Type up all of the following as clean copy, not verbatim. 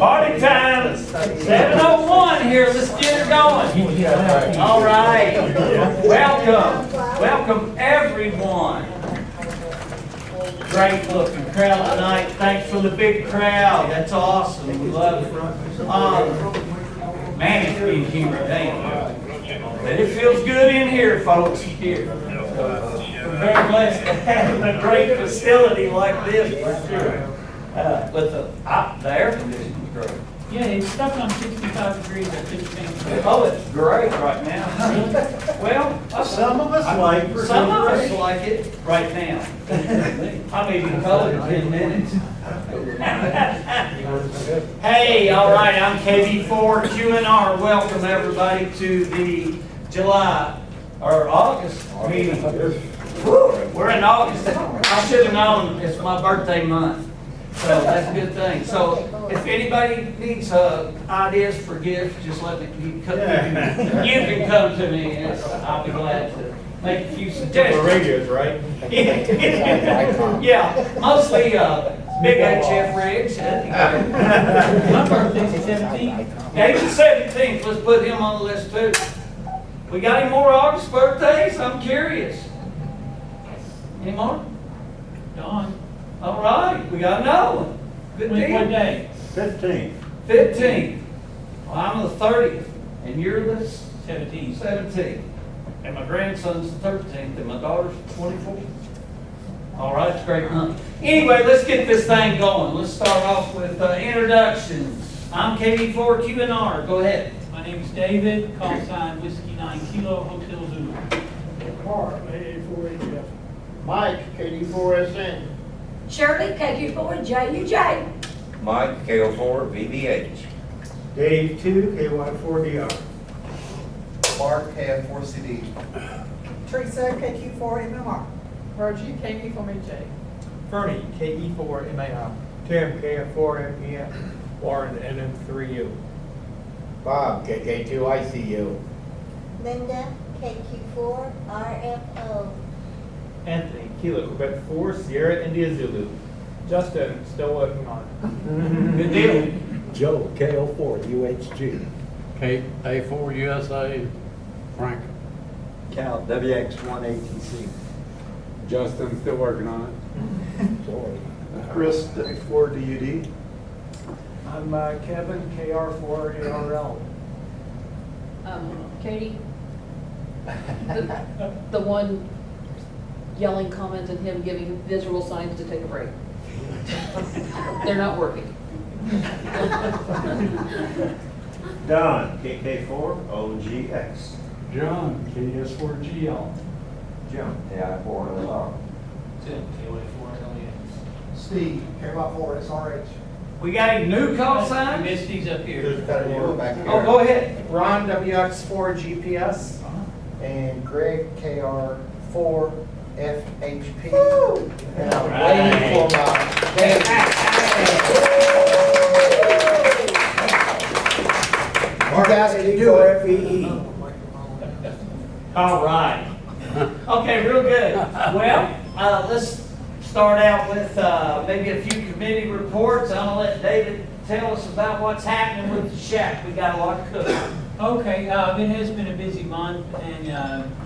Party time, 7:01 here, let's get it going. All right, welcome everyone. Great looking crowd tonight, thanks for the big crowd, that's awesome, we love it. Man, it's been humid, ain't it? But it feels good in here, folks, here. We're very blessed to have a great facility like this, for sure. With the air conditioning is great. Yeah, it's stuck on 65 degrees at 15. Oh, it's great right now. Well, Some of us like some of us like it right now. I may be cold in 10 minutes. Hey, all right, I'm KB4 QNR. Welcome everybody to the July or August meeting. We're in August. I should have known it's my birthday month. So that's a good thing. So if anybody needs ideas for gifts, just let me. You can come to me, and I'll be glad to make a few suggestions. Radios, right? Yeah, mostly big HF rigs. My birthday's the 17th. David's 17th. Let's put him on the list too. We got any more August birthdays? I'm curious. Any more? Dawn. All right, we got another one. Good What deal. day? 15. 15th. Well, I'm the 30th, and you're the 17th. 17th. And my grandson's the 13th, and my daughter's the 24th. All right, it's a great month. Anyway, let's get this thing going. Let's start off with introductions. I'm KB4 QNR. Go ahead. My name is David, call sign Whiskey 9 Kilo Hotel Zulu. Mark, AA4AF. Mike, KD4SN. Shirley, KQ4JUJ. Mike, KO4, VVH. Dave 2, KY4DR. Mark, KF4CD. Teresa, KQ4MMR. Reggie, KE4HA. Fernie, KE4MAI. Tim, KF4MPM. Warren, NM3U. Bob, KK2ICU. Linda, KQ4RFO. Anthony, Kilo, Quebec 4, Sierra, India, Zulu. Justin, still working on it. Good deal. Joe, KO4, UHG. KA4 USA, Frank. Cal, WX1ATC. Justin, still working on it. Sorry. Chris, W4DUD. I'm Kevin, KR4ARL. Katie, the one yelling comments and him giving visual signs to take a break. They're not working. Don, KK4OGX. John, KS4GL. Jim, AI4LR. Tim, KY4LEX. Steve, KY4SRH. We got any new call signs? Misty's up here. Oh, go ahead. Ron, WX4GPS. And Greg, KR4FHP. And I'm waiting for my baby. You guys can do it. FEE. All right. Okay, real good. Well, let's start out with maybe a few committee reports. I'm gonna let David tell us about what's happening with the shack. We got a lot to cook. Okay, it has been a busy month and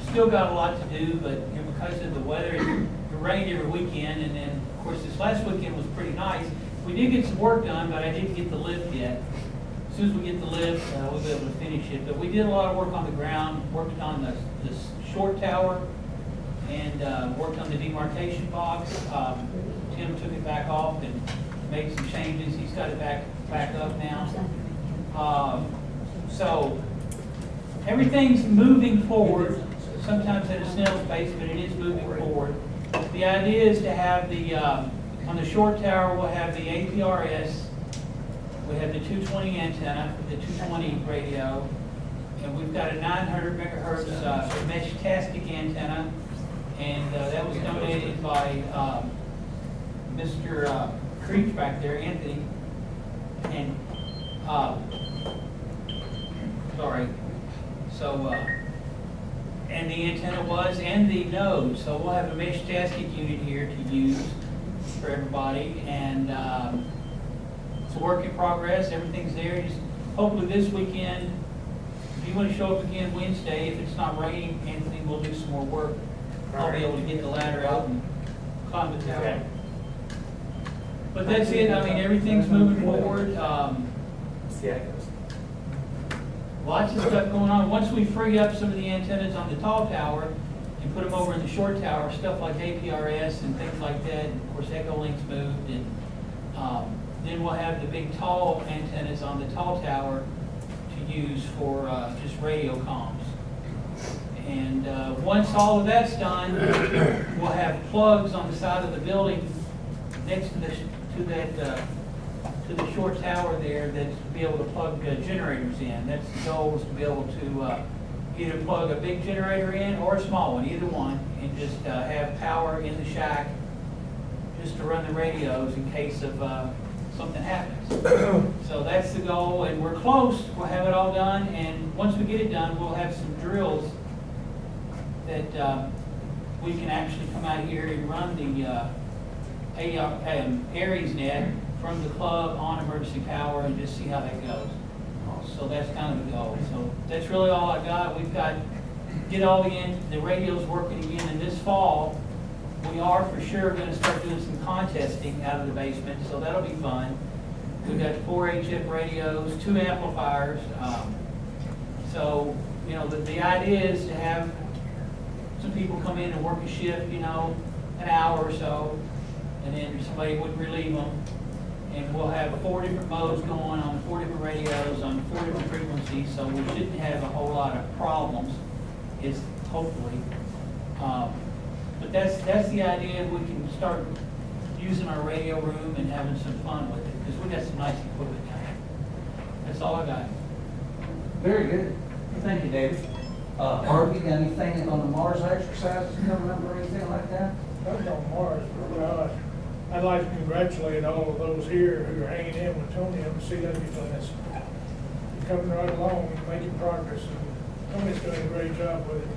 still got a lot to do, but you know, because of the weather, it rained every weekend, and then of course this last weekend was pretty nice. We did get some work done, but I didn't get the lift yet. As soon as we get the lift, we'll be able to finish it. But we did a lot of work on the ground, worked on the short tower, and worked on the demarcation box. Tim took it back off and made some changes. He's got it back up now. So everything's moving forward, sometimes at a snail's pace, but it is moving forward. The idea is to have the, on the short tower, we'll have the APRS, we have the 220 antenna, the 220 radio, and we've got a 900 megahertz mesh tastic antenna, and that was donated by Mr. Creech back there, Anthony, and sorry. So, and the antenna was, and the node. So we'll have a mesh tastic unit here to use for everybody, and it's a work in progress, everything's there. Just hopefully this weekend, if you want to show up again Wednesday, if it's not raining, Anthony will do some more work. I'll be able to get the ladder out and climb the tower. But that's it, I mean, everything's moving forward. Lots of stuff going on. Once we free up some of the antennas on the tall tower and put them over in the short tower, stuff like APRS and things like that, and of course Echolink's moved, and then we'll have the big tall antennas on the tall tower to use for just radio comms. And once all of that's done, we'll have plugs on the side of the building next to the short tower there that's to be able to plug generators in. That's the goal, is to be able to either plug a big generator in or a small one, either one, and just have power in the shack just to run the radios in case of something happens. So that's the goal, and we're close. We'll have it all done, and once we get it done, we'll have some drills that we can actually come out here and run the Aries net from the club on emergency power and just see how that goes. So that's kind of the goal. So that's really all I got. We've got, get all the radios working again, and this fall, we are for sure going to start doing some contesting out of the basement, so that'll be fun. We've got 4 HF radios, 2 amplifiers. So, you know, the idea is to have some people come in and work a shift, you know, an hour or so, and then somebody would relieve them. And we'll have 4 different modes going on 4 different radios on 4 different frequencies, so we shouldn't have a whole lot of problems, is hopefully. But that's the idea. We can start using our radio room and having some fun with it, because we got some nice equipment now. That's all I got. Very good. Thank you, David. Harvey, got anything on the Mars exercises coming up or anything like that? Nothing on Mars, but I'd like to congratulate all of those here who are hanging in with Tony on the CW class. You're coming right along and making progress, and Tony's doing a great job with it.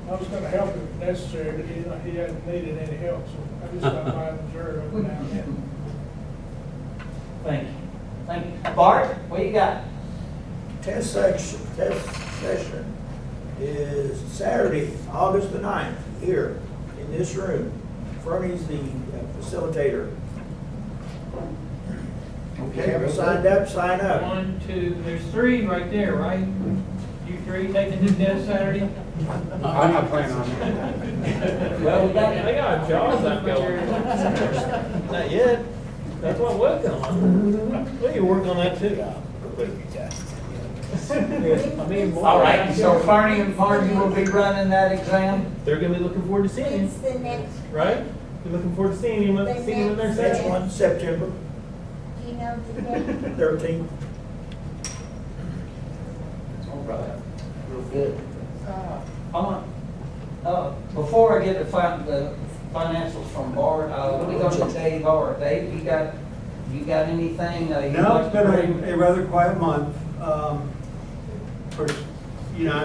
I was gonna help him if necessary, but he hadn't needed any help, so I just got by and observed every now and then. Thank you. Thank you. Bart, what you got? Test session is Saturday, August the 9th, here in this room. Fernie's the facilitator. If you haven't signed up, sign up. 1, 2, there's 3 right there, right? You 3 taking the test Saturday? I'm not planning on it. Well, we got I got jobs I'm going. Not yet. That's what I'm working on. Well, you work on that too. I mean, more. All right, so Fernie and Margie will be running that exam? They're gonna be looking forward to seeing you, It's the next, right? They're looking forward to seeing you, seeing you in their Next session. one, September do you know the date? 13th. All right. Real good. Before I get the financials from Bart, let me go to Dave R. Dave, you got anything? No, it's been a rather quiet month. Of course, you know,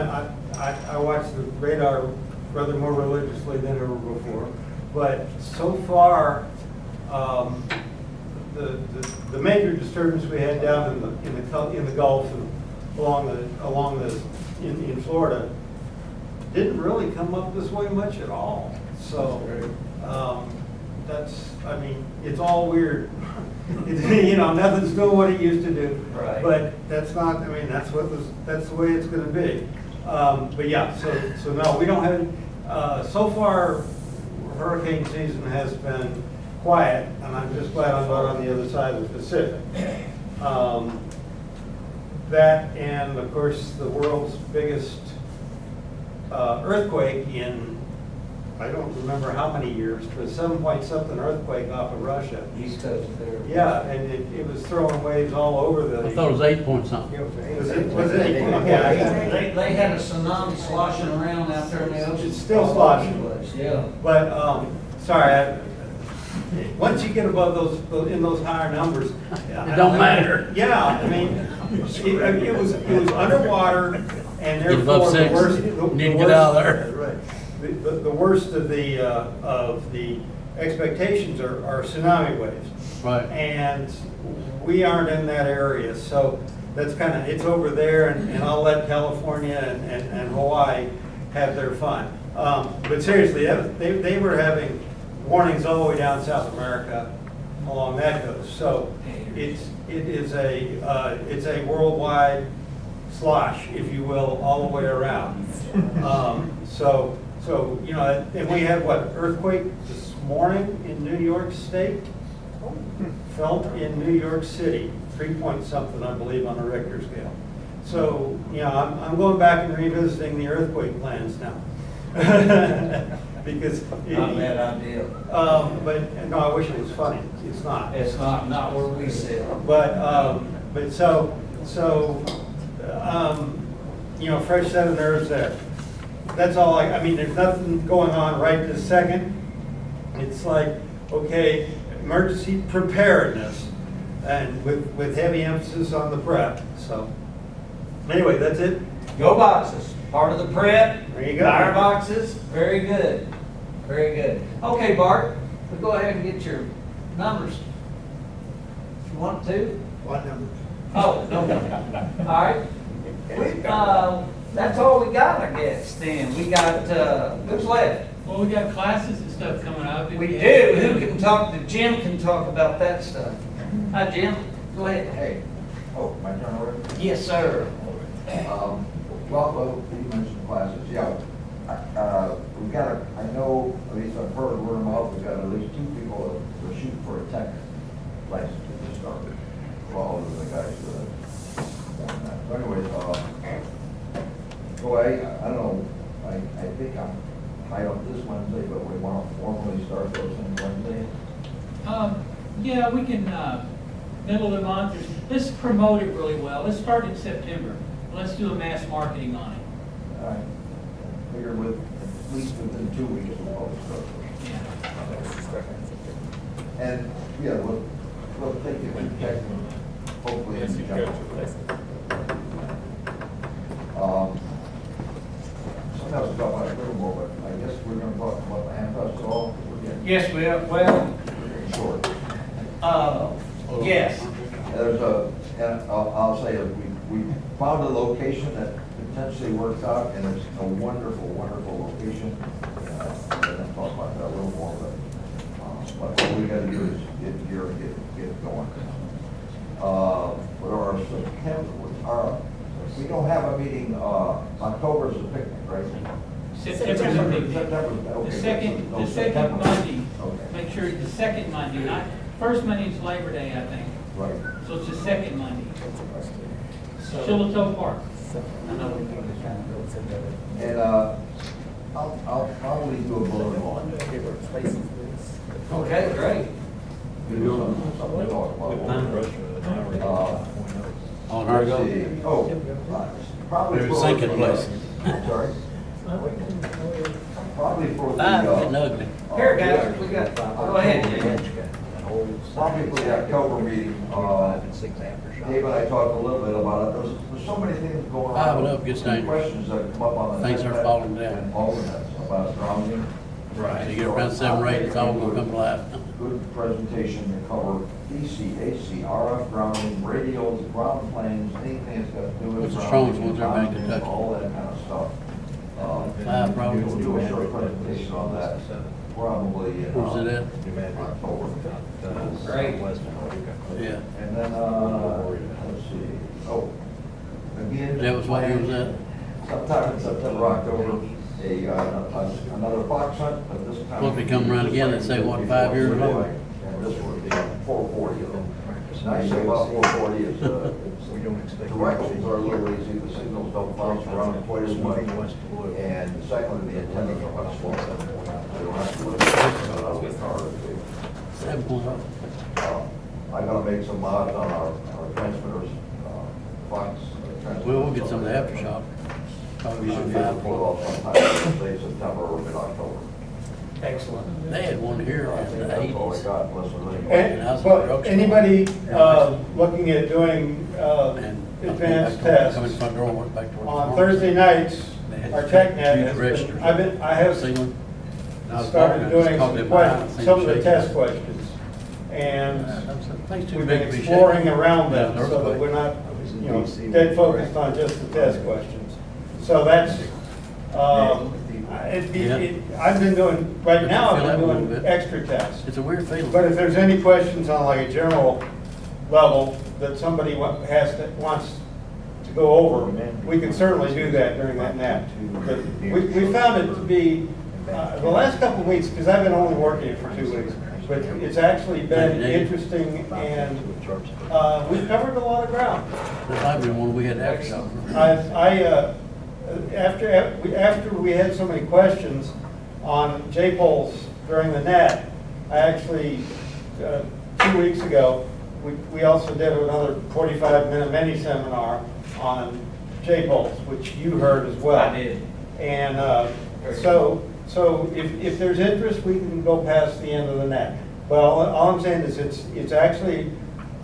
I watch the radar rather more religiously than ever before, but so far, the major disturbance we had down in the Gulf and in Florida didn't really come up this way much at all. So I mean, it's all weird. You know, nothing's doing what it used to do. Right. But that's not, I mean, that's the way it's gonna be. But yeah, so no, we don't have, so far, hurricane season has been quiet, and I'm just glad I'm not on the other side of the Pacific. That, and of course, the world's biggest earthquake in, I don't remember how many years, but 7-point-something earthquake off of Russia. East Coast there. Yeah, and it was throwing waves all over the. I thought it was 8-point-something. Was it 8 point? Okay. They had a tsunami sloshing around out there in the ocean. It's still sloshing. Yeah. But, sorry, once you get above those higher numbers. It don't matter. Yeah, I mean, it was underwater, and Get above therefore the 6, worst. need to get out of there. Right. The worst of the expectations are tsunami waves. Right. And we aren't in that area, so that's kind of, it's over there, and I'll let California and Hawaii have their fun. But seriously, they were having warnings all the way down South America along that coast. So it is a worldwide slosh, if you will, all the way around. So you know, and we had what, earthquake this morning in New York State? Felt in New York City, 3 point something, I believe, on a Richter scale. So, you know, I'm going back and revisiting the earthquake plans now. Because. Not a bad idea. But, no, I wish it was funny. It's not. It's not where we sit. But you know, fresh set of nerves there. That's all I mean, there's nothing going on right this second. It's like, okay, emergency preparedness, and with heavy emphasis on the prep. So, anyway, that's it. Go boxes, part of the prep. There you go. Fire boxes, very good, very good. Okay, Bart, we'll go ahead and get your numbers. If you want to. What number? Oh, no. All right. That's all we got, I guess, then. We got, who's left? Well, we got classes and stuff coming up. We do. Who can talk? Jim can talk about that stuff. Hi, Jim. Go ahead. Hey, oh, my turn already? Yes, sir. Well, you mentioned classes, yeah. We've got I know, at least I've heard word of mouth, we've got at least 2 people that are shooting for a tech license to just start. Well, all of the guys want that. So anyways, so I don't know, I think I'm tied up this Wednesday, but we want to formally start those things Wednesday. Yeah, we can, middle of the month, let's promote it really well. Let's start in September. Let's do a mass marketing on it. I figure with, at least within 2 weeks, we'll probably start those. Yeah. And, yeah, we'll take it and check them, hopefully in September. Something else about my more, but I guess we're gonna talk about the hand festival. Yes, we are. Well, We're short. yes. There's and I'll say, we found a location that potentially works out, and it's a wonderful, wonderful location. I'm gonna talk about that a little more, but what we gotta do is get gear and get it going. We don't have a meeting, October's a picnic, right? September's a big day. Okay. The second Monday, Okay. make sure the second Monday, not, first Monday is Labor Day, I think. Right. So it's the second Monday. Chillertoe Park. And, I'll probably do a bulletin on. Okay, great. Do something to talk about. On our go. Let's see. Oh, probably. There's a for- sinking place. Sorry? Probably for the, Getting ugly. Here, guys, we got, go ahead, Jim. probably for the October meeting, Dave and I talked a little bit about it. There's so many things going on. 5 and up gets dangerous. Questions that come up on the. Things are internet falling down. and alternates about drowning. So you get around 7 or 8, it's all gonna come to life. Good presentation to cover DC, AC, RF grounding, radios, ground planes, anything that's got to do with. What's the strongest grounding, ones everybody in grounding, Kentucky? all that kind of stuff. Probably. We'll do a short presentation on that, probably in Where's it at? October. Great. Yeah. And then, let's see, oh, again. That was what you was at? Sometime in September, October, another fox hunt, but this time. Supposed to be coming around again, they say, what, 5 years ago? And this would be 440 of them. Now you say about 440 is, directions are a little easy, the signals don't bounce around quite as much. And secondly, the antennas are much smaller. They don't have to look at the car. 7.0. I gotta make some mods on our transmitters, Fox. Well, we'll get some of the aftershock. We Probably should about be able to 5. pull off sometime, say September or mid-October. Excellent. They had one here I in think the that's all I 80s. got, unless we're really. But anybody looking at doing And advanced come in tests, front door and went back towards the on farm. Thursday nights, They had our TechNet huge has registers. been, I have, Ceiling. was started walking, I just doing caught some them by eye, questions, seen some of them the shaking. test questions. And Things too we've big been to be exploring shaking. around them Yeah, so that we're not, dead focused on just the test questions. So that's, I've been doing, right now, Feel that I've a been little doing bit. extra tests. It's a weird feeling. But if there's any questions on like a general level that somebody wants to go over, we can certainly do that during that nap. But we found it to be, the last couple of weeks, because I've been only working it for 2 weeks, but it's actually been interesting and we've covered a lot of ground. That might be the one we had after shop. After we had so many questions on J-poles during the NAT, I actually, 2 weeks ago, we also did another 45-minute mini seminar on J-poles, which you heard as well. I did. And so if there's interest, we can go past the end of the NAT. But all I'm saying is it's actually,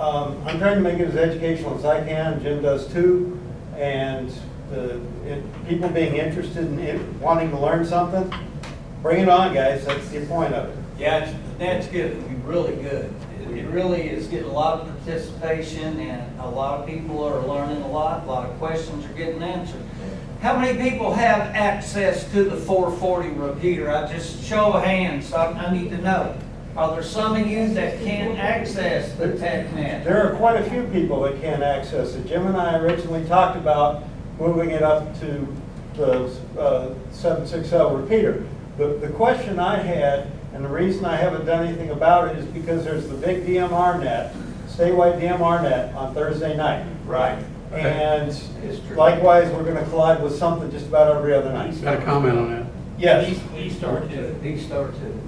I'm trying to make it as educational as I can, Jim does too, and people being interested in wanting to learn something, bring it on, guys, that's the point of it. Yeah, that's good, it'll be really good. It really is getting a lot of participation and a lot of people are learning a lot of questions are getting answered. How many people have access to the 440 repeater? I just show of hands, I need to know. Are there some of you that can't access the TechNet? There are quite a few people that can't access it. Jim and I originally talked about moving it up to the 760 repeater. The question I had, and the reason I haven't done anything about it, is because there's the big DMR net, statewide DMR net on Thursday night. Right. And likewise, we're going to collide with something just about every other night. Got a comment on that. Yes. He started to. He started to.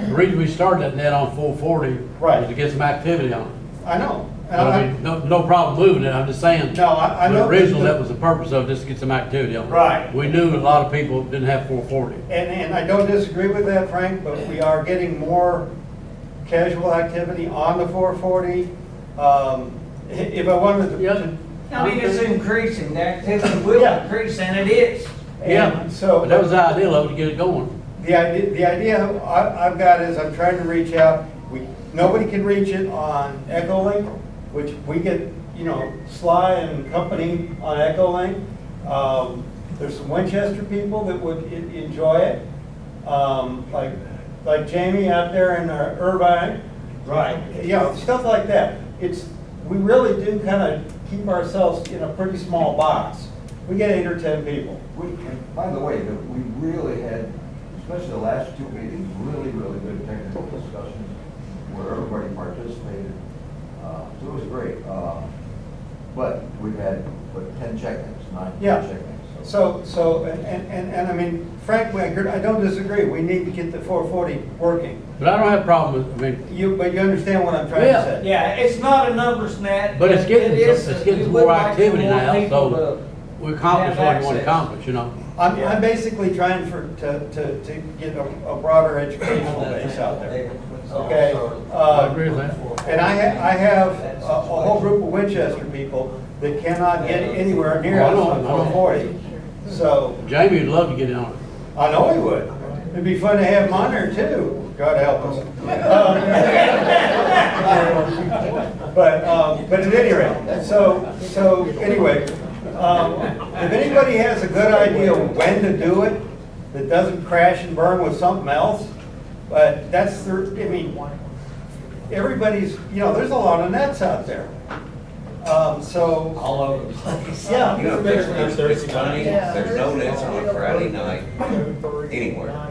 The reason we started that net on 440 Right. was to get some activity on it. I know. I mean, no problem moving it, I'm just saying. No, I know. But originally, that was the purpose of, just to get some activity on it. Right. We knew a lot of people didn't have 440. And I don't disagree with that, Frank, but we are getting more casual activity on the 440. If I wanted to. I mean, it's increasing, the activity will increase, and it is. Yeah, And so. but that was the ideal of it, to get it going. The idea I've got is I'm trying to reach out. Nobody can reach it on Echolink, which we get, Sly and company on Echolink. There's some Winchester people that would enjoy it, like Jamie out there in Irvine. Right. Stuff like that. We really do kind of keep ourselves in a pretty small box. We get 8 or 10 people. And by the way, we really had, especially the last 2 meetings, really, really good technical discussions where everybody participated. So it was great. But we've had, 10 check-ins, 9 check-ins. So, and I mean, frankly, I don't disagree. We need to get the 440 working. But I don't have a problem with, But you understand what I'm trying to say? Yeah, it's not a numbers net. but it's getting, it is- it's getting we some would more like activity more now, people so we accomplish have what we want to access. accomplish, I'm basically trying to get a broader educational base out there. Okay? I agree with that. And I have a whole group of Winchester people that cannot get anywhere near us on 440. So, Jamie would love to get in on it. I know he would. It'd be fun to have him on there too. God help us. But at any rate, so anyway, if anybody has a good idea when to do it, that doesn't crash and burn with something else, but everybody's, there's a lot of nets out there. So. All over the place. Yeah. It's funny, there's no nets on a Friday night anywhere.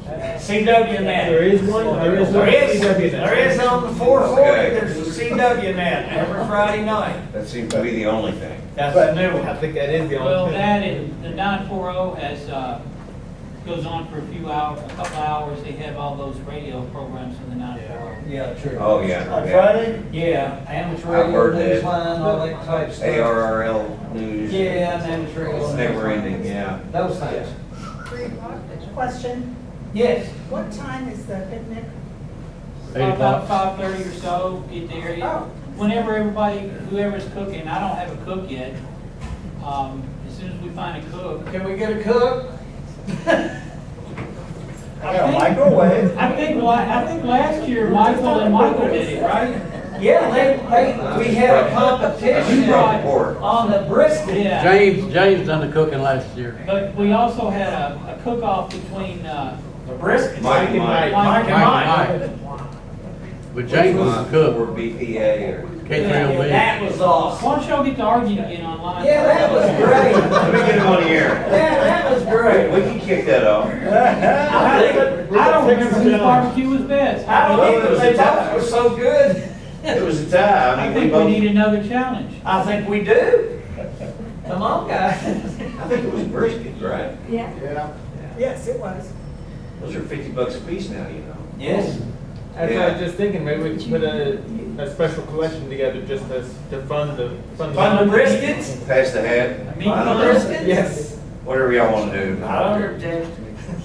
CW net. There is one, there is one CW net. There is on the 440, Okay. there's a CW net every Friday night. That seems to be the only thing. That's the new I one. think that is the Well, only that thing. and the 940 has, goes on for a few hours, a couple hours. They have all those radio programs in the 940. Yeah, true. Oh, yeah. On yeah. Friday? Yeah, amateur I've radio, heard that. newsline, all that type of stuff. ARRL news. Yeah, and amateur radio. It's never ending, yeah. Those things. Question, Yes. what time is the picnic? 8 About o'clock. 5:30 or so, get there. Oh. Whenever whoever's cooking, I don't have a cook yet. As soon as we find a cook. Can we get a cook? I Microwave. I think last year Michael and Michael did it, right? Yeah, we had a competition You brought- on the brisket. Yeah. James done the cooking last year. But we also had a cook-off between, The brisket. Mike and Mike. Mike and Mike. But James was the cook. Or BPA or. K3OB. That was awesome. why don't y'all get to arguing again online? Yeah, that was great. Let me get him on the air. That was great. We can kick that off. I don't remember whose barbecue was best. I don't even, they both were so good. It was a tie. I I mean, think we we both. need another challenge. I think we do. Come on, guys. I think it was brisket, right? Yeah. Yes, it was. Those are $50 a piece now, you know. Yes. That's what I was just thinking, maybe we could put a special collection together just to fund the. Fun the briskets? Pass the hat, Meat Fun the fun? briskets? Yes. whatever y'all want to do. I don't know, James.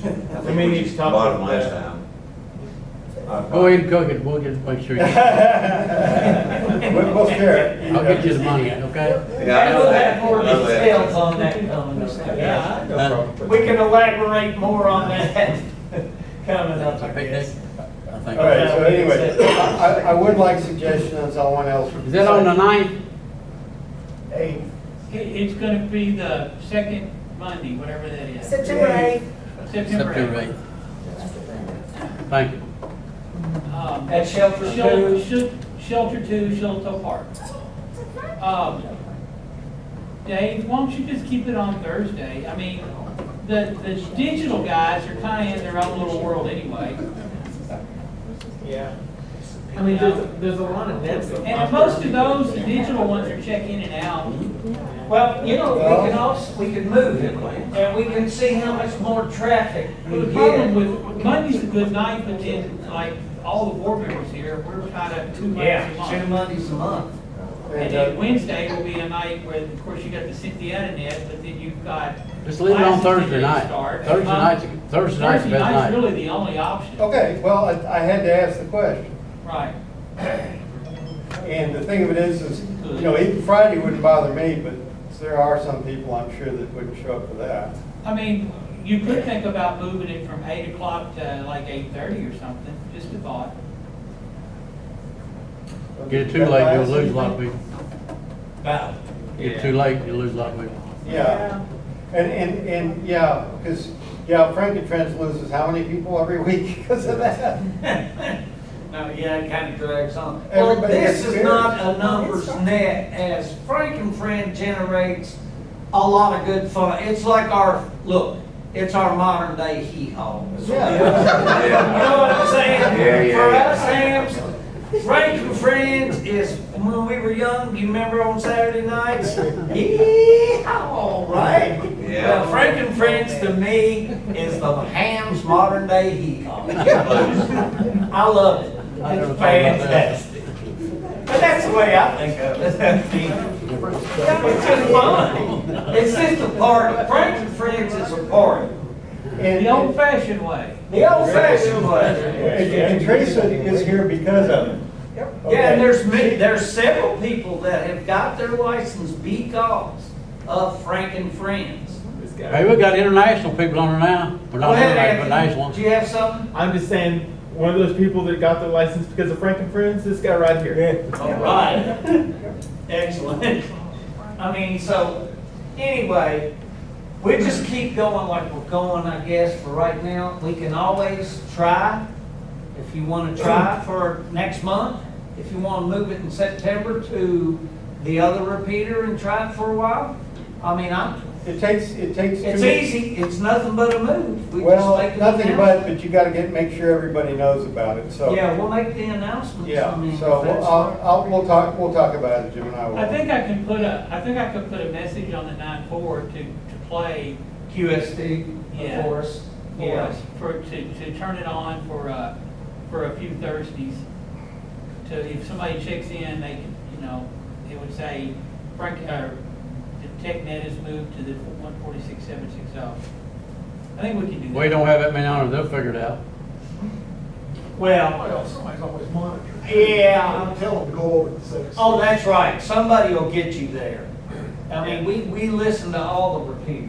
I We think may we need just to talk bought them about last that. time. Go ahead and cook it, we'll just make sure you, We'll share it. I'll get you the money, okay? Yeah, I And know we'll that. have more I know that. details on that coming. Yeah, no problem. We can elaborate more on that coming up, I Picnic, guess. I think. All right, so anyway, I would like suggestions on what else. Is that on the 9th? Hey, It's gonna be the second Monday, whatever that is. September 8th. September September 8th. 8th. Thank you. At Shelter Two. Shelter 2, Shelter Park. Dave, why don't you just keep it on Thursday? I mean, the digital guys are kind of in their own little world anyway. Yeah. I mean, there's a lot of nets. And most of those, the digital ones are check in and out. Well, you know, we can move it, and we can see how much more traffic we The problem get. with, Monday's a good night, but then, like, all the board members here, we're kind of 2 Mondays a Yeah, month. 2 Mondays a month. And then Wednesday will be a night where, of course, you got the Cynthia net, but then you've got. Just leave it on classes Thursday that night. start. Thursday night's the best Thursday night's night. really the only option. okay, well, I had to ask the question. Right. And the thing of it is, you know, even Friday wouldn't bother me, but there are some people, I'm sure, that wouldn't show up for that. I mean, you could think about moving it from 8 o'clock to like 8:30 or something, just a thought. Get it too late, you'll lose a lot of people. About. Get it too late, you'll lose a lot of people. Yeah, and, yeah, because, yeah, Frankentrends loses how many people every week because of that? No, yeah, it kind of drags on. Well, Everybody this gets is not a numbers net, as Frank and Friend generates a lot of good fun. It's like look, it's our modern day hee-haw. You know what I'm saying? Yeah. For us hams, Frank and Friends is, when we were young, you remember on Saturday nights? Hee-haw, right? Yeah. Well, Frank and Friends to me is the ham's modern day hee-haw. I love it. It's fantastic. But that's the way I think of it. It's just fun. It's just a party. Frank and Friends is a party. The old fashioned way. The old fashioned way. And Teresa is here because of it. Yeah, and there's several people that have got their license because of Frank and Friends. Hey, we got international people on there now. We're Go not ahead, international, but Anthony. national. Do you have something? I'm just saying, one of those people that got their license because of Frank and Friends, this guy right here. All right. Excellent. I mean, so, anyway, we just keep going like we're going, I guess, for right now. We can always try, if you want to try for next month, if you want to move it in September to the other repeater and try it for a while. I mean, It takes. it's easy, it's nothing but a move. We just Well, make an nothing announcement. but you gotta make sure everybody knows about it, so. Yeah, we'll make the announcements. I Yeah, mean, so if that's- we'll talk about it, Jim and I will. I think I could put a message on the 9-4 to play. QSD, Yeah. of course. For us, to turn it on for a few Thursdays. If somebody checks in, they can, it would say, Frank, the TechNet has moved to the 146.760. I think we can do that. We don't have that many on it, they'll figure it out. Well, Somebody's always monitoring. yeah. Tell them to go over the 6. Oh, that's right. Somebody will get you there. I mean, we listen to all the repeaters.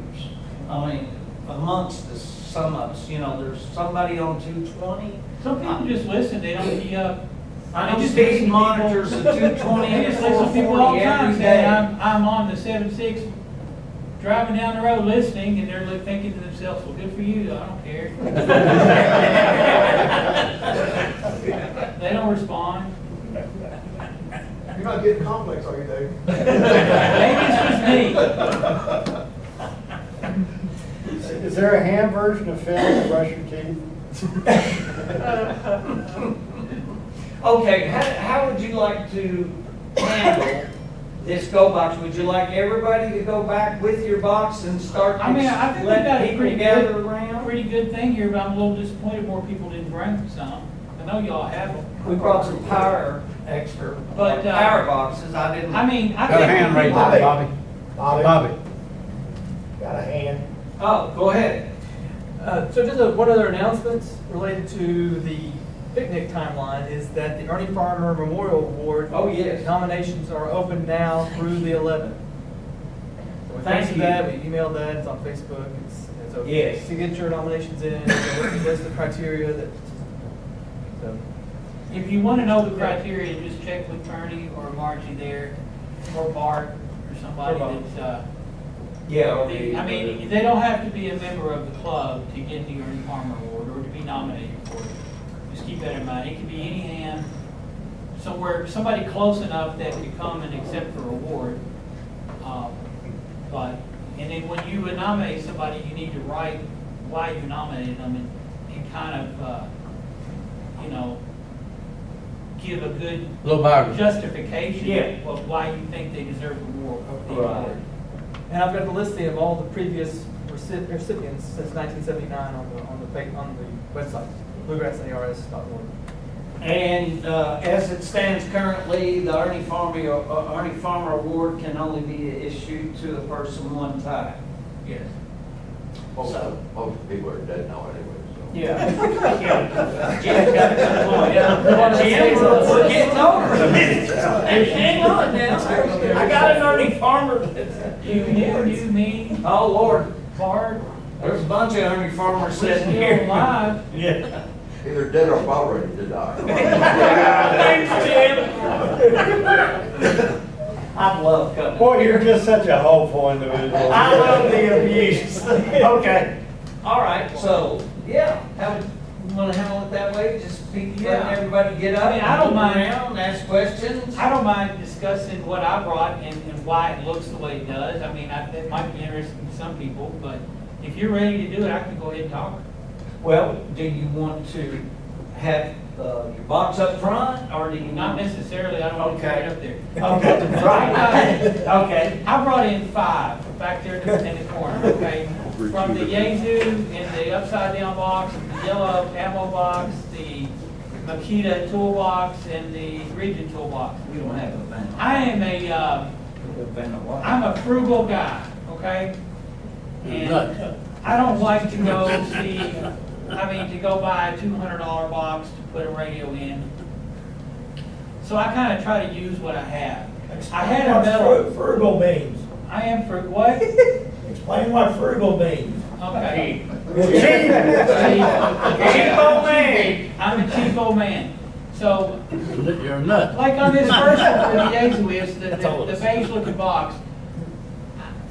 I mean, amongst the some of us, there's somebody on 220. Some people just listen, they don't key up. I know They just listen speed to monitors people. at 220 They and just listen to people all 440 the time every saying, day. I'm on the 7-6, driving down the road listening, and they're thinking to themselves, well, good for you, I don't care. They don't respond. You're not getting complex, are you, Dave? Maybe it's just me. Is there a ham version of Phil to brush your teeth? Okay, how would you like to handle this go box? Would you like everybody to go back with your box and start I mean, I think we got let a people pretty gather good, around? pretty good thing here, but I'm a little disappointed more people didn't bring some. I know y'all have them. We brought some power extra, But, power boxes. I didn't. I mean, I Got a think. hand raised people- up, Bobby. Bobby. Got a hand. Oh, go ahead. So just one other announcement related to the picnic timeline is that the Ernie Farmer Memorial Award. Oh, yes. Nominations are open now through the 11th. So we Thank posted you. that, we emailed that, it's on Facebook. And so Yes. to get your nominations in, list the criteria that, so. If you want to know the criteria, just check with Ernie or Margie there, or Bart, or somebody Or Bob. that's, Yeah. I mean, they don't have to be a member of the club to get the Ernie Farmer Award or to be nominated for it. Just keep that in mind. It can be any hand, somewhere, somebody close enough that could come and accept the award. And then when you would nominate somebody, you need to write why you nominated them and kind of, give a good Little biography. justification Yeah. of why you think they deserve the award. Right. And I've got the listing of all the previous recipients since 1979 on the website, bluegrassars.org. And as it stands currently, the Ernie Farmer Award can only be issued to a person one time. Yes. Most So- people are dead now anyway, so. Yeah. Jim's got some point. Jim, we're getting over it. Hang on now. I got an Ernie Farmer. You, me, Oh, Lord. Bart, There's a bunch of Ernie Farmers sitting still here. alive. Yeah. Either dead or about ready to die. Thanks, Jim. I love coming. Boy, you're just such a hopeful individual. I love the abuse. Okay. All right, so, yeah, you want to handle it that way? Just letting everybody get up, I mean, I don't move mind. around, ask questions? I don't mind discussing what I brought and why it looks the way it does. I mean, that might be interesting to some people, but if you're ready to do it, I can go ahead and talk. Well, do you want to have your box up front, or do you Not not? necessarily, I don't want to carry it up there. Okay, right. Okay. I brought in 5 back there in the corner, okay? From the Yazoo and the upside down box, the yellow ammo box, the Makita toolbox, and the Region toolbox. We don't have a van. I'm a frugal guy, okay? And I don't like to go to go buy a $200 box to put a radio in. So I kind of try to use what I have. I had a metal. Frugal means. I am frugal. What? Explain what frugal means. Okay. Cheap old man. I'm a cheap old man. So, You're a nut. like on this first one for the Yazoo is the beige looking box.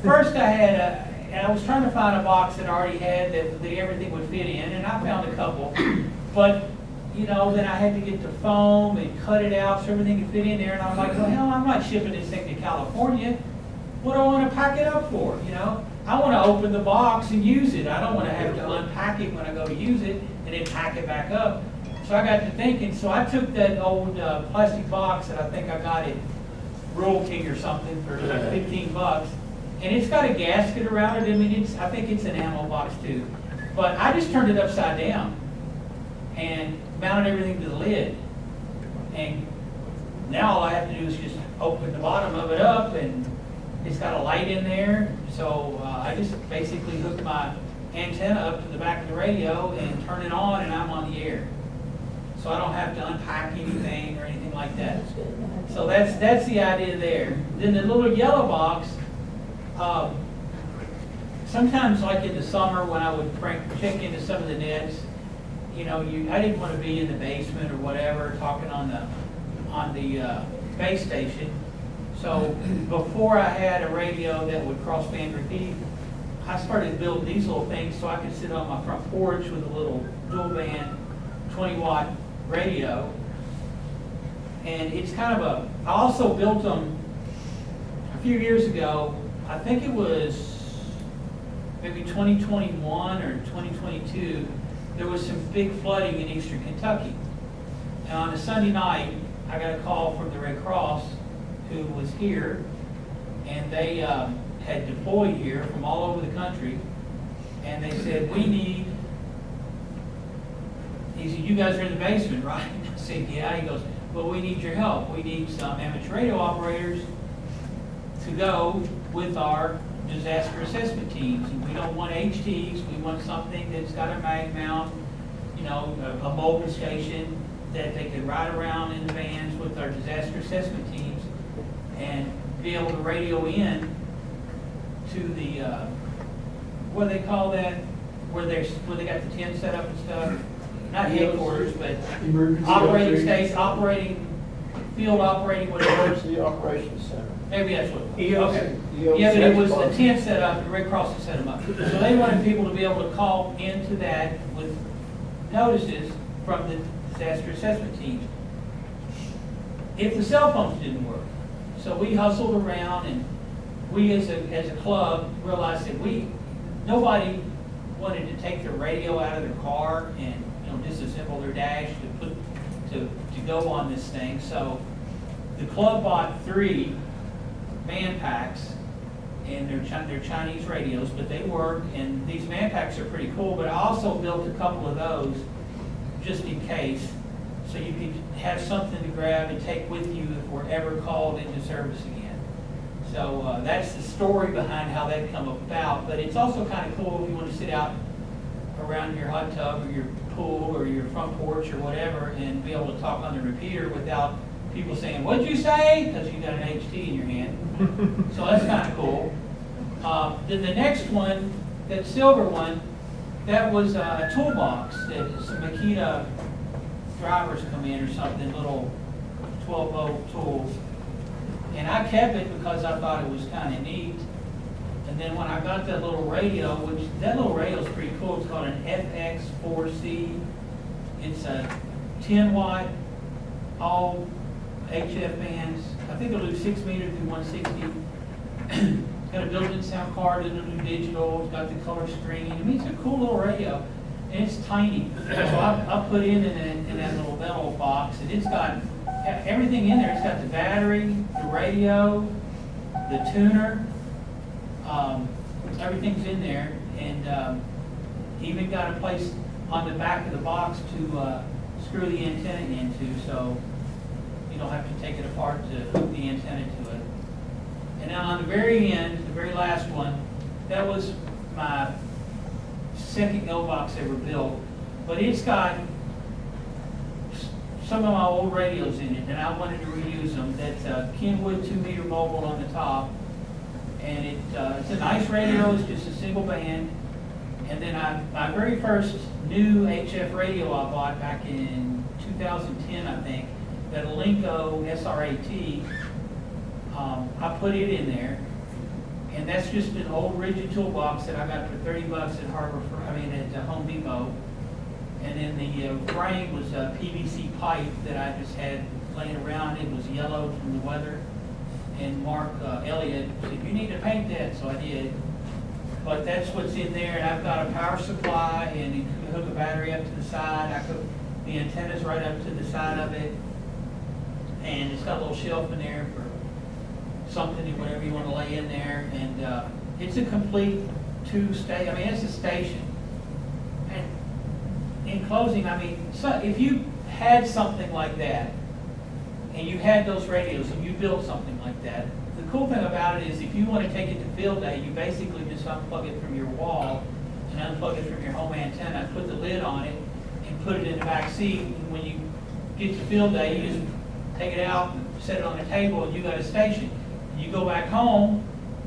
First I was trying to find a box that already had that everything would fit in, and I found a couple. But, then I had to get the foam and cut it out so everything could fit in there, and I'm like, well, hell, I'm not shipping this thing to California. What do I want to pack it up for, I want to open the box and use it. I don't want to have to unpack it when I go to use it and then pack it back up. So I got to thinking, so I took that old plastic box that I think I got at Rural King or something for like $15, and it's got a gasket around it. I mean, I think it's an ammo box too. But I just turned it upside down and mounted everything to the lid. And now all I have to do is just open the bottom of it up, and it's got a light in there. So I just basically hook my antenna up to the back of the radio and turn it on, and I'm on the air. So I don't have to unpack anything or anything like that. So that's the idea there. Then the little yellow box, sometimes like in the summer when I would check into some of the nets, you know, I didn't want to be in the basement or whatever, talking on the base station. So before I had a radio that would crossband repeat, I started building these little things so I could sit on my front porch with a little dual band 20-watt radio. And it's kind of I also built them a few years ago. I think it was maybe 2021 or 2022. There was some big flooding in eastern Kentucky. And on a Sunday night, I got a call from the Red Cross, who was here, and they had deployed here from all over the country, and they said, we need, he said, you guys are in the basement, right? I said, yeah. He goes, well, we need your help. We need some amateur radio operators to go with our disaster assessment teams. And we don't want HTs, we want something that's got a mag mount, you know, a mobile station that they could ride around in the vans with our disaster assessment teams and be able to radio in to the, what do they call that? Where they got the tent set up and stuff? Not headquarters, but operating station, field operating, whatever. Emergency Operations Center. Maybe that's what. EOC. Okay. Yeah, but it was the tent set up, the Red Cross had set them up. So they wanted people to be able to call into that with notices from the disaster assessment teams if the cell phones didn't work. So we hustled around, and we as a club realized that nobody wanted to take their radio out of their car and, you know, disassemble their dash to go on this thing. So the club bought 3 man packs, and they're Chinese radios, but they work, and these man packs are pretty cool. But I also built a couple of those just in case, so you could have something to grab and take with you if we're ever called into service again. So that's the story behind how that come about. But it's also kind of cool if you want to sit out around your hot tub or your pool or your front porch or whatever and be able to talk on the repeater without people saying, "What'd you say?" Because you got an HT in your hand. So that's kind of cool. Then the next one, that silver one, that was a toolbox that some Makita drivers come in or something, little 12-volt tools. And I kept it because I thought it was kind of neat. And then when I got that little radio, that little radio is pretty cool. It's called an FX4C. It's a 10-watt, all HF bands. I think it'll do 6 meters through 160. It's got a built-in sound card, it'll do digital, it's got the color screen. I mean, it's a cool little radio, and it's tiny. So I put in that little metal box, and it's got everything in there. It's got the battery, the radio, the tuner, everything's in there, and even got a place on the back of the box to screw the antenna into, so you don't have to take it apart to hook the antenna to it. And now on the very end, the very last one, that was my second Go box ever built, but it's got some of my old radios in it, and I wanted to reuse them. That's a Kenwood 2-meter mobile on the top, and it's a nice radio. It's just a single band. And then my very first new HF radio I bought back in 2010, I think, that Alinco SR-AT. I put it in there, and that's just an old rigid toolbox that I got for $30 at Home Depot. And then the frame was a PVC pipe that I just had laying around. It was yellowed from the weather. And Mark Elliott said, "You need to paint that," so I did. But that's what's in there, and I've got a power supply, and you can hook a battery up to the side. I hook the antennas right up to the side of it, and it's got a little shelf in there for something, whatever you want to lay in there. And it's a complete it's a station. And in closing, so if you had something like that, and you had those radios, and you built something like that, the cool thing about it is if you want to take it to field day, you basically just unplug it from your wall and unplug it from your home antenna, put the lid on it, and put it in the back seat. And when you get to field day, you just take it out and set it on the table, and you got a station. You go back home,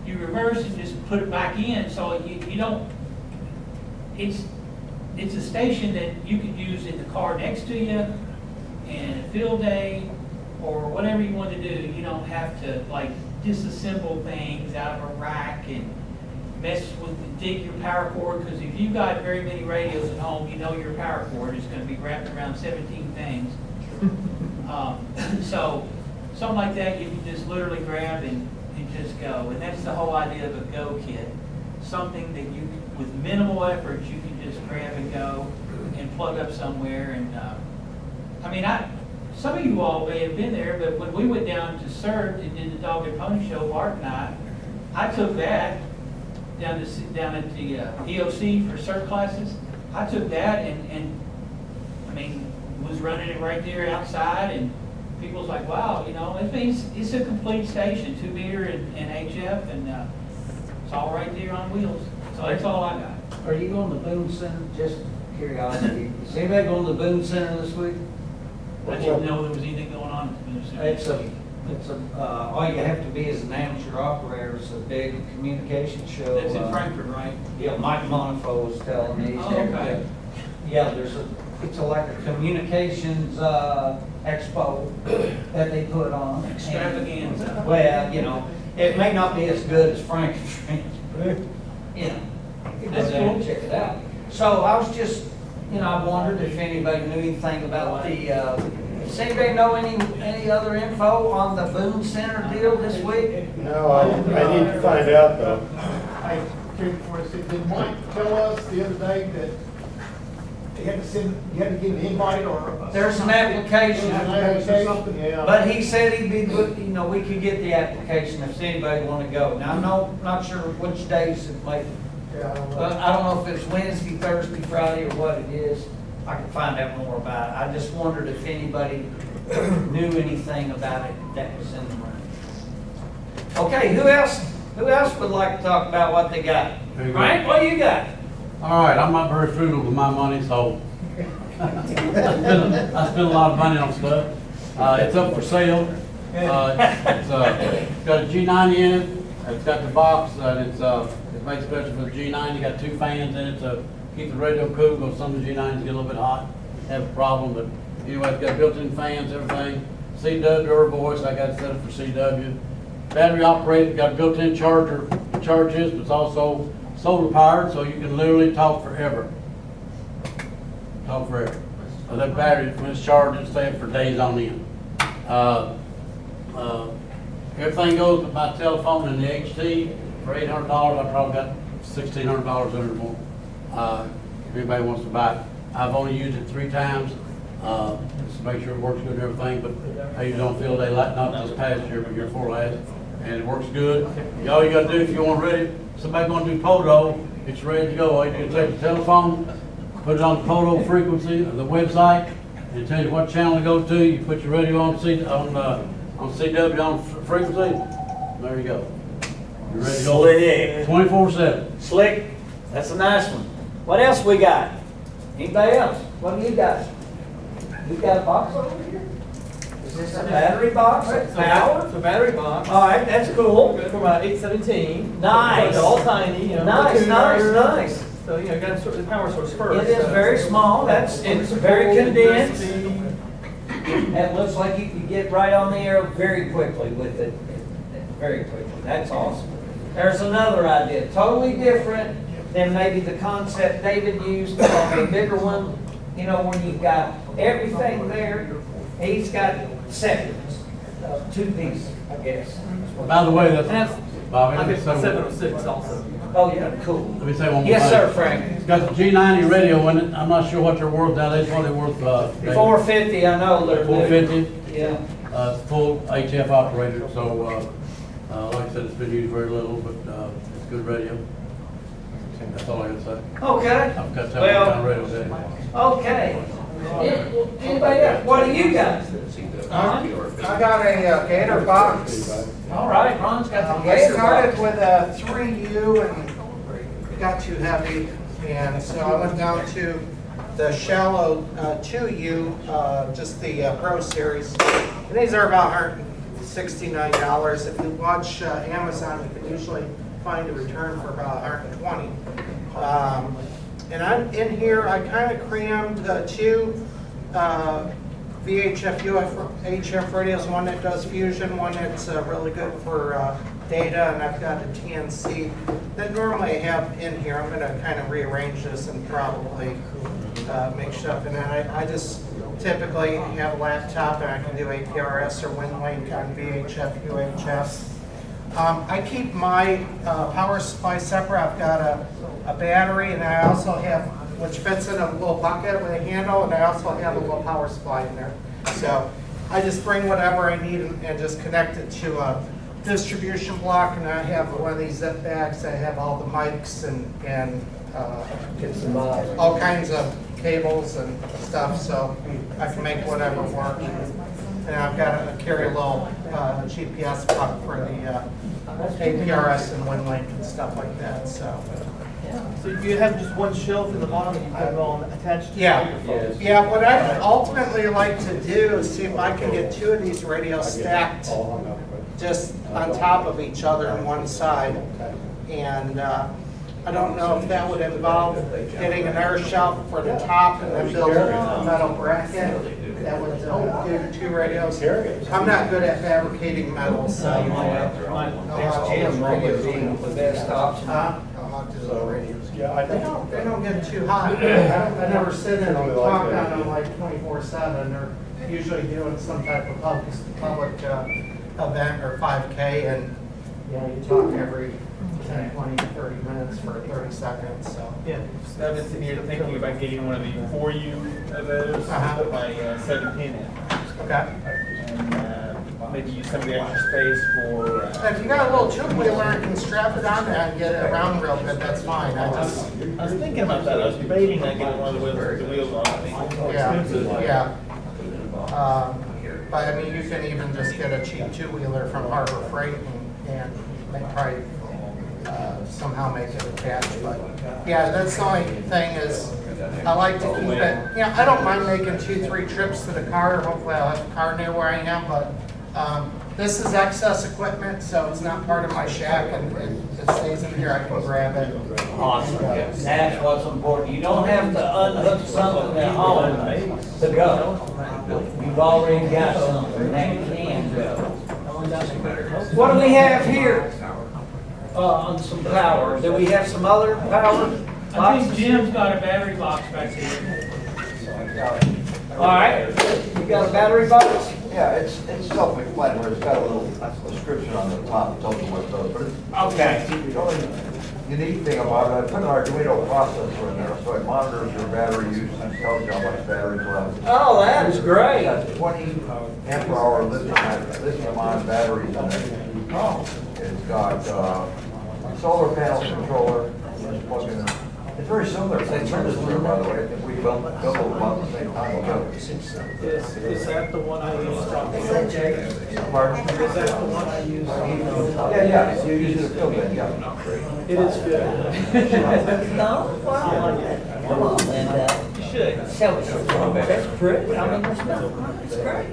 you reverse and just put it back in, so you don't, it's a station that you could use in the car next to you, and a field day, or whatever you want to do. You don't have to like disassemble things out of a rack and mess with, dig your power cord, because if you've got very many radios at home, you know your power cord is gonna be wrapped around 17 things. So, something like that, you can just literally grab and just go. And that's the whole idea of a go kit. Something that you, with minimal effort, you can just grab and go and plug up somewhere. And, I mean, some of you all may have been there, but when we went down to CERT and did the Dog and Pony Show, Bart and I took that down at the EOC for CERT classes. I took that and I mean, was running it right there outside, and people's like, wow, you know, it means it's a complete station, 2-meter and HF, and it's all right there on wheels. So that's all I got. Are you going to Boone Center? Just curiosity. Is anybody going to Boone Center this week? I didn't know there was anything going on at the municipal. It's all you have to be is an amateur operator. It's a big communication show. That's in Frankfurt, right? Yeah, Mike Monifo was telling me. Oh, okay. Yeah, it's like a communications expo that they put on. Extravaganza. Well, you know, it may not be as good as Frankenstein's, but, you know, you can go That's there and cool. check it out. So I was just, you know, I wondered if anybody knew anything about the, does anybody know any other info on the Boone Center deal this week? No, I need to find out though. Hey, did Mike tell us the other day that you had to give an invite or? There's an application. Yeah. But he said he'd be good, you know, we could get the application if anybody want to go. Now, I'm not sure which days it might, Yeah, I don't know. but I don't know if it's Wednesday, Thursday, Friday, or what it is. I can find out more about it. I just wondered if anybody knew anything about it that was in the room. Okay, who else would like to talk about what they got? Frank, what do you got? All right, I'm not very frugal with my money, so I spend a lot of money on stuff. It's up for sale. It's got a G90 in it. It's got the box, and it's made special for the G90. Got 2 fans in it to keep the radio cool, because some of the G90s get a little bit hot, have a problem. But anyway, it's got built-in fans, everything. CW or voice, I got it set up for CW. Battery operated, got a built-in charger. It charges, but it's also solar powered, so you can literally talk forever. Talk forever. So that battery, when it's charged, it'll stay up for days on end. Everything goes with my telephone and the HT for $800. I probably got $1,600 under more. If anybody wants to buy it, I've only used it 3 times. Just to make sure it works good and everything, but I used it on field day, not this past year, but year before last, and it works good. All you gotta do, if you want ready, somebody gonna do POTO, it's ready to go. All you do is take the telephone, put it on the POTO frequency of the website, and it tells you what channel to go to. You put your radio on CW on frequency. There you go. You're ready to go. Slick. 24/7. Slick. That's a nice one. What else we got? Anybody else? What do you got? You got a box over here? Is this a battery box? Power? It's a battery box. All right, that's cool. Good for about 817. Nice. It's all tiny, you know. Nice, nice. So, you know, got to sort the power source first. It is so very small. It's very condensed. USB. It looks like you can get right on the air very quickly with it. Very quickly. That's awesome. There's another idea, totally different than maybe the concept David used, a bigger one, you know, where you've got everything there. He's got seconds, 2-piece, I guess. By the way, that's Bobby. I let me get say- 706 also. Oh, yeah, cool. Let me say one more thing. Yes, sir, Frank. It's got the G90 radio in it. I'm not sure what they're worth now. That's what they're worth. David. 450, I know they're. 450. Yeah. It's full HF operated, so like I said, it's been used very little, but it's good radio. That's all I got to say. Okay. I've got to tell you what kind of radio it is. Okay. Anybody else? What do you got? I got a Gator box. All right, Ron's got the I Gator started box. with a 3U and it got too heavy, and so I went down to the shallow 2U, just the Pro Series. And these are about $69. If you watch Amazon, you can usually find a return for about $120. And in here, I kind of crammed two VHF UHF radios, one that does fusion, one that's really good for data, and I've got a TNC that normally I have in here. I'm going to kind of rearrange this and probably make stuff in it. I just typically have a laptop and I can do APRS or WinLink on VHF UHF. I keep my power supply separate. I've got a battery, and I also have, which fits in a little bucket with a handle, and I also have a little power supply in there. So I just bring whatever I need and just connect it to a distribution block, and I have one of these zip bags. I have all the mics and all kinds of cables and stuff, so I can make whatever work. And I've got to carry a little GPS puck for the APRS and WinLink and stuff like that. So you have just one shelf in the bottom that you put it on attached to? Yeah. What I ultimately like to do is see if I can get two of these radios stacked just on top of each other on one side. And I don't know if that would involve getting another shelf for the top and then build a metal bracket that would do two radios. I'm not good at fabricating metal, so Jim radio being the best option. They don't get too hot. I never sit in and talk on them like 24/7. They're usually doing some type of public event or 5K, and you talk every 10, 20, 30 minutes for 30 seconds. So I've been sitting here thinking about getting one of the 4U of those to put my 710 in. Okay. And maybe use some of the extra space for. If you got a little two-wheeler and can strap it on there and get it around real good, that's fine. I was thinking about that. I was debating on getting one of the wheels with the wheels on. I think it's more expensive. Yeah. But I mean, you can even just get a cheap two-wheeler from Harbor Freight and make probably somehow make it attached. But yeah, that's the only thing is I like to keep it. Yeah, I don't mind making 2-3 trips to the car. Hopefully, I'll have a car near where I am. But this is excess equipment, so it's not part of my shack, and it stays in here. I can grab it. Awesome. That's what's important. You don't have to unhook something at home to go. You've already got something that can go. What do we have here? On some power. Do we have some other power? I think Jim's got a battery box back here. All right. You got a battery box? Yeah, it's self-explanatory. It's got a little description on the top that tells you what it does. But it's, Okay. the only unique thing about it, I put an Arduino processor in there, so it monitors your battery use and tells you how much battery is left. Oh, that is great. It's got 20 amp hour lithium-ion batteries in it. Oh. It's got solar panel controller. Just plug in. It's very similar to the transistor, by the way. I think we built them about the same time ago. Is that the one I use? Pardon? Is that the one I use? Yeah, you use it to fill that, yeah. It is good. No? Wow. Come on, Linda. You should. Show us. That's pretty. I mean, that's great.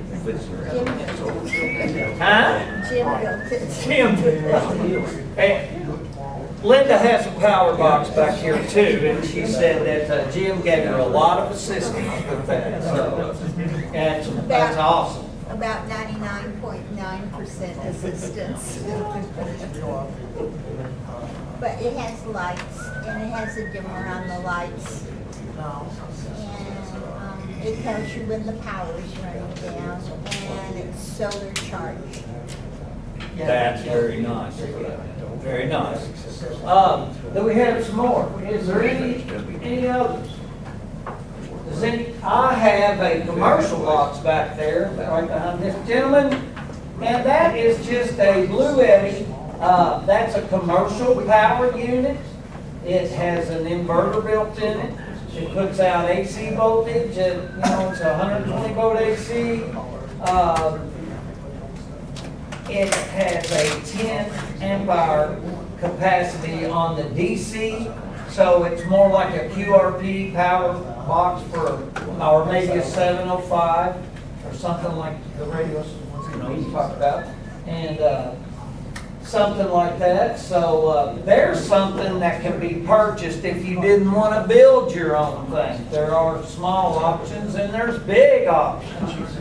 Huh? Jim. Hey, Linda has a power box back here too, and she said that Jim gave her a lot of assistance with that, so that's awesome. About 99.9% assistance. But it has lights, and it has a dimmer on the lights. And it tells you when the power's running down, and it's solar charged. That's very nice. Very nice. Do we have some more? Is there any others? I have a commercial box back there, right behind this gentleman, and that is just a Blue Eddy. That's a commercial power unit. It has an inverter built in it. It puts out AC voltage, and it's 120 volt AC. It has a 10 amp hour capacity on the DC, so it's more like a QRP power box or maybe a 705 or something like the radios we talked about. and, something like that. So, there's something that can be purchased if you didn't want to build your own thing. There are small options and there's big options.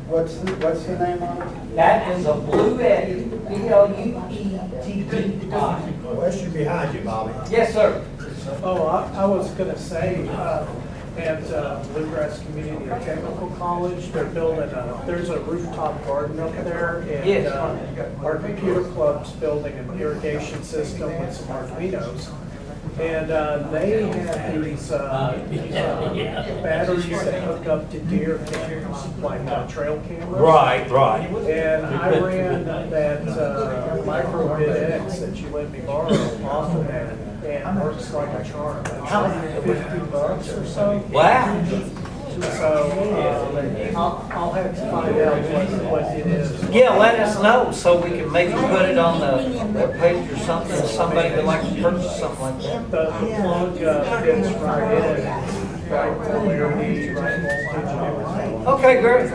What's the name on it? That is a Bluetti, B-L-U-E-T-T-I. Question behind you, Bobby. Yes, sir. Oh, I was gonna say, at Bluegrass Community Technical College, they're building there's a rooftop garden up there. Yes. And our computer club's building an irrigation system with some Arduinos. And they have these batteries that hook up to deer cameras, like trail cameras. Right. And I ran that microbit X that you let me borrow off of that, and it works like a charm. It's like $50 or so. Wow. So, I'll have to find out what it is. Yeah, let us know so we can maybe put it on the page or something, if somebody would like to purchase something like that. The plug fits right in, right polarity, right voltage and everything. Okay, great.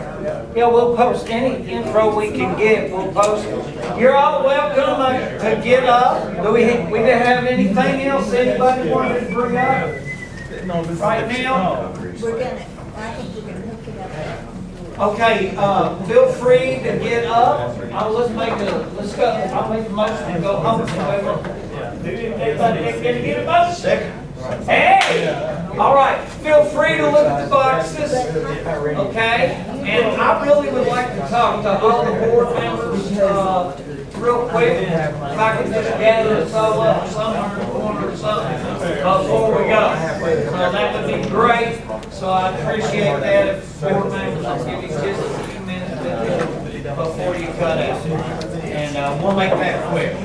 Yeah, we'll post any info we can get, we'll post it. You're all welcome to get up. Do we have anything else anybody wanted to bring up? Right now? I think we're gonna hook it up. Okay, feel free to get up. Let's go, I'll make a motion to go home. Everybody can get a motion? Hey, all right, feel free to look at the boxes, okay? And I really would like to talk to all the board members, real quick. If I could just gather us all up somewhere in the corner or something before we go. So that would be great. So I appreciate that if board members will give you just a few minutes before you cut out. And we'll make that quick.